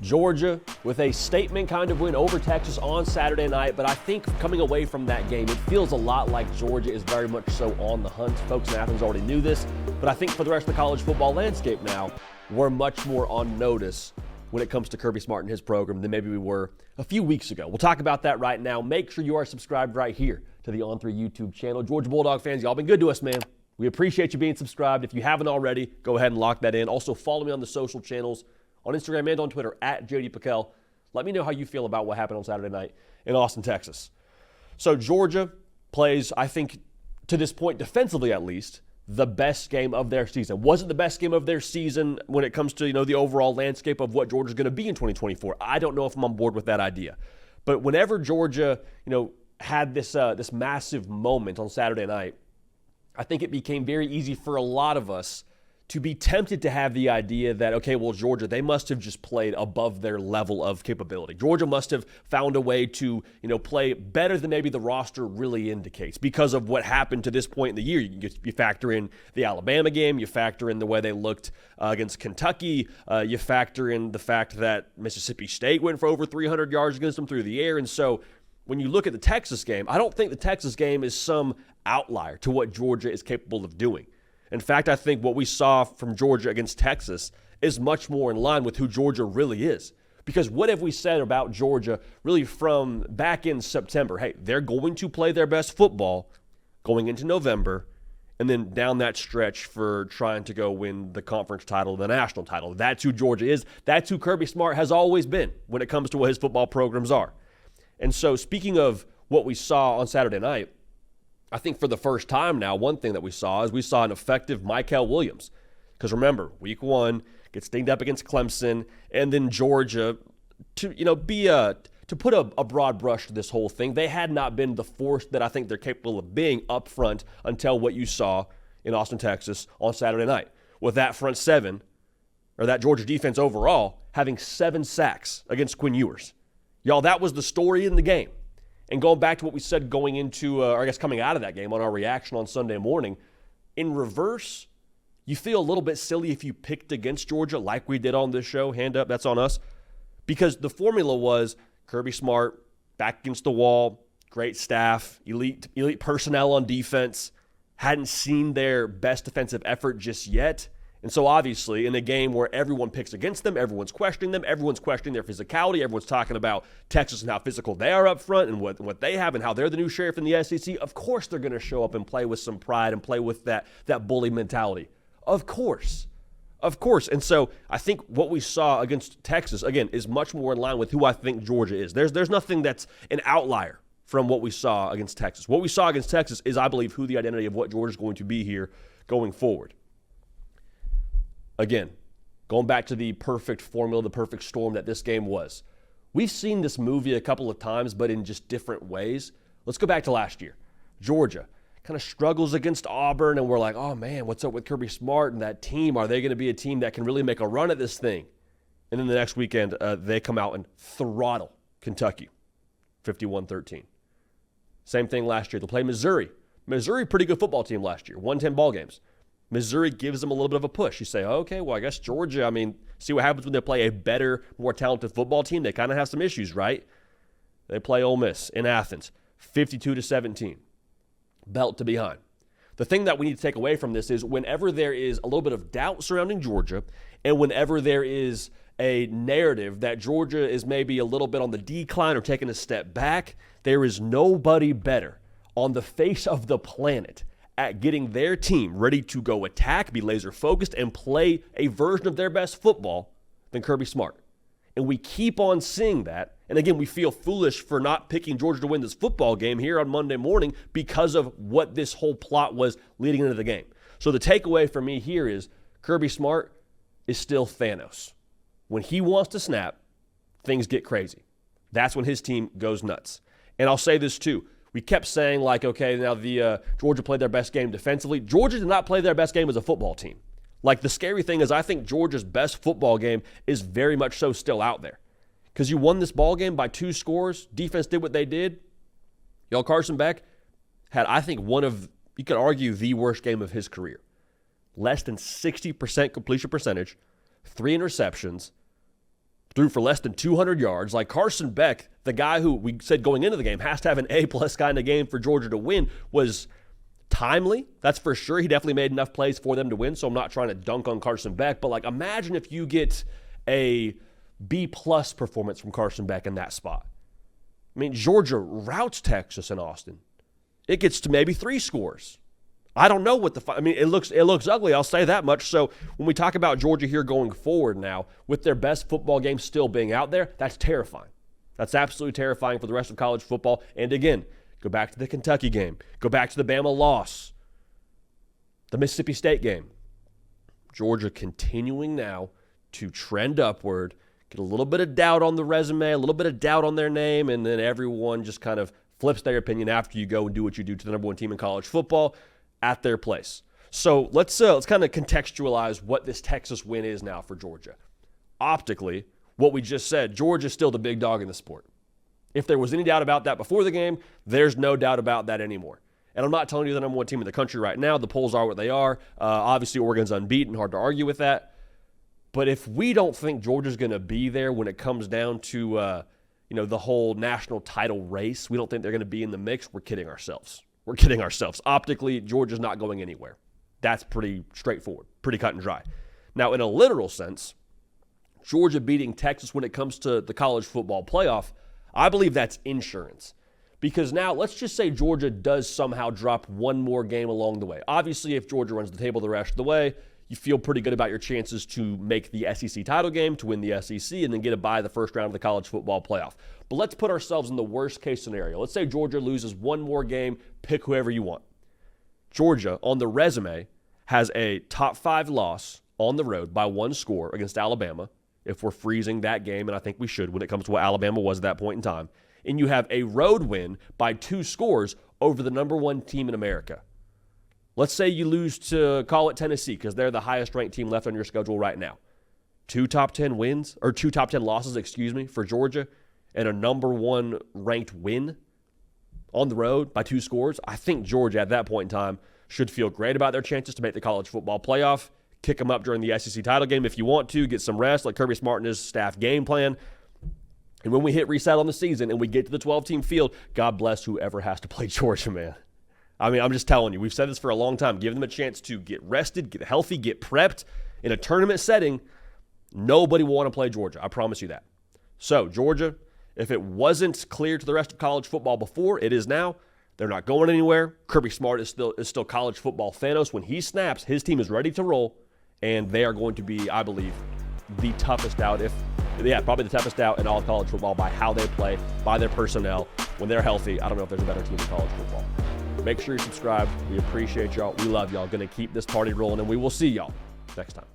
Georgia with a statement kind of win over Texas on Saturday night, but I think coming away from that game, it feels a lot like Georgia is very much so on the hunt. Folks in Athens already knew this, but I think for the rest of the college football landscape now, we're much more on notice when it comes to Kirby Smart and his program than maybe we were a few weeks ago. We'll talk about that right now. Make sure you are subscribed right here to the On3 YouTube channel. Georgia Bulldog fans, y'all been good to us, man. We appreciate you being subscribed. If you haven't already, go ahead and lock that in. Also, follow me on the social channels, on Instagram and on Twitter, at PicKell. Let me know how you feel about what happened on Saturday night in Austin, Texas. So Georgia plays, I think, to this point, defensively at least, the best game of their season. Was it the best game of their season when it comes to, the overall landscape of what Georgia's going to be in 2024? I don't know if I'm on board with that idea. But whenever Georgia, had this massive moment on Saturday night, I think it became very easy for a lot of us to be tempted to have the idea that, okay, well, Georgia, they must have just played above their level of capability. Georgia must have found a way to, play better than maybe the roster really indicates because of what happened to this point in the year. You factor in the Alabama game, you factor in the way they looked against Kentucky, you factor in the fact that Mississippi State went for over 300 yards against them through the air. And so when you look at the Texas game, I don't think the Texas game is some outlier to what Georgia is capable of doing. In fact, I think what we saw from Georgia against Texas is much more in line with who Georgia really is. Because what have we said about Georgia really from back in September? Hey, they're going to play their best football going into November and then down that stretch for trying to go win the conference title, the national title. That's who Georgia is. That's who Kirby Smart has always been when it comes to what his football programs are. And so speaking of what we saw on Saturday night, I think for the first time now, one thing that we saw is we saw an effective PicKell Williams. Because remember, week one, gets dinged up against Clemson, and then Georgia, to put a broad brush to this whole thing, they had not been the force that I think they're capable of being up front until what you saw in Austin, Texas on Saturday night. With that front seven, or that Georgia defense overall, having 7 sacks against Quinn Ewers. Y'all, that was the story in the game. And going back to what we said going into, coming out of that game on our reaction on Sunday morning, in reverse, you feel a little bit silly if you picked against Georgia like we did on this show. Hand up, that's on us. Because the formula was Kirby Smart, back against the wall, great staff, elite personnel on defense, hadn't seen their best defensive effort just yet. And so obviously in a game where everyone picks against them, everyone's questioning them, everyone's questioning their physicality, everyone's talking about Texas and how physical they are up front and what they have and how they're the new sheriff in the SEC, of course they're going to show up and play with some pride and play with that bully mentality. Of course. And so I think what we saw against Texas, again, is much more in line with who I think Georgia is. There's nothing that's an outlier from what we saw against Texas. What we saw against Texas is, I believe, who the identity of what Georgia's going to be here going forward. Again, going back to the perfect formula, the perfect storm that this game was. We've seen this movie a couple of times, but in just different ways. Let's go back to last year. Georgia kind of struggles against Auburn, and we're like, oh man, what's up with Kirby Smart and that team? Are they going to be a team that can really make a run at this thing? And then the next weekend, they come out and throttle Kentucky, 51-13. Same thing last year. They'll play Missouri. Missouri, pretty good football team last year, won 10 ball games. Missouri gives them a little bit of a push. You say, okay, well, I guess Georgia, see what happens when they play a better, more talented football team. They kind of have some issues, right? They play Ole Miss in Athens, 52-17, belt to behind. The thing that we need to take away from this is whenever there is a little bit of doubt surrounding Georgia and whenever there is a narrative that Georgia is maybe a little bit on the decline or taking a step back, there is nobody better on the face of the planet at getting their team ready to go attack, be laser focused, and play a version of their best football than Kirby Smart. And we keep on seeing that. And again, we feel foolish for not picking Georgia to win this football game here on Monday morning because of what this whole plot was leading into the game. So the takeaway for me here is Kirby Smart is still Thanos. When he wants to snap, things get crazy. That's when his team goes nuts. And I'll say this too. We kept saying okay, now the Georgia played their best game defensively. Georgia did not play their best game as a football team. The scary thing is I think Georgia's best football game is very much so still out there. Because you won this ball game by 2 scores. Defense did what they did. Y'all, Carson Beck had, I think, one of, you could argue, the worst game of his career. Less than 60% completion percentage, 3 interceptions, threw for less than 200 yards. Like Carson Beck, the guy who we said going into the game has to have an A-plus kind of game for Georgia to win, was timely. That's for sure. He definitely made enough plays for them to win, so I'm not trying to dunk on Carson Beck, but like imagine if you get a B-plus performance from Carson Beck in that spot. I mean, Georgia routs Texas and Austin. It gets to maybe 3 scores. I don't know what it looks ugly, I'll say that much. So when we talk about Georgia here going forward now, with their best football game still being out there, that's terrifying. That's absolutely terrifying for the rest of college football. And again, go back to the Kentucky game. Go back to the Bama loss. The Mississippi State game. Georgia continuing now to trend upward, get a little bit of doubt on the resume, a little bit of doubt on their name, and then everyone just kind of flips their opinion after you go and do what you do to the number 1 team in college football at their place. So let's kind of contextualize what this Texas win is now for Georgia. Optically, what we just said, Georgia's still the big dog in the sport. If there was any doubt about that before the game, there's no doubt about that anymore. And I'm not telling you the number 1 team in the country right now. The polls are what they are. Obviously, Oregon's unbeaten. Hard to argue with that. But if we don't think Georgia's going to be there when it comes down to the whole national title race, we don't think they're going to be in the mix, we're kidding ourselves. We're kidding ourselves. Optically, Georgia's not going anywhere. That's pretty straightforward, pretty cut and dry. Now, in a literal sense, Georgia beating Texas when it comes to the college football playoff, I believe that's insurance. Because now, let's just say Georgia does somehow drop one more game along the way. Obviously, if Georgia runs the table the rest of the way, you feel pretty good about your chances to make the SEC title game, to win the SEC, and then get a bye the first round of the college football playoff. But let's put ourselves in the worst case scenario. Let's say Georgia loses one more game, pick whoever you want. Georgia, on the resume, has a top 5 loss on the road by 1 score against Alabama, if we're freezing that game, and I think we should when it comes to what Alabama was at that point in time. And you have a road win by 2 scores over the number 1 team in America. Let's say you lose to, call it Tennessee, because they're the highest ranked team left on your schedule right now. 2 top 10 losses, for Georgia, and a number 1 ranked win on the road by 2 scores. I think Georgia at that point in time should feel great about their chances to make the college football playoff. Kick them up during the SEC title game if you want to. Get some rest, like Kirby Smart and his staff game plan. And when we hit reset on the season and we get to the 12-team field, God bless whoever has to play Georgia, man. I mean, I'm just telling you, we've said this for a long time. Give them a chance to get rested, get healthy, get prepped. In a tournament setting, nobody will want to play Georgia. I promise you that. So, Georgia, if it wasn't clear to the rest of college football before, it is now. They're not going anywhere. Kirby Smart is still college football Thanos. When he snaps, his team is ready to roll, and they are going to be, I believe, the toughest out, probably the toughest out in all of college football by how they play, by their personnel. When they're healthy, I don't know if there's a better team in college football. Make sure you subscribe. We appreciate y'all. We love y'all. Going to keep this party rolling, and we will see y'all next time.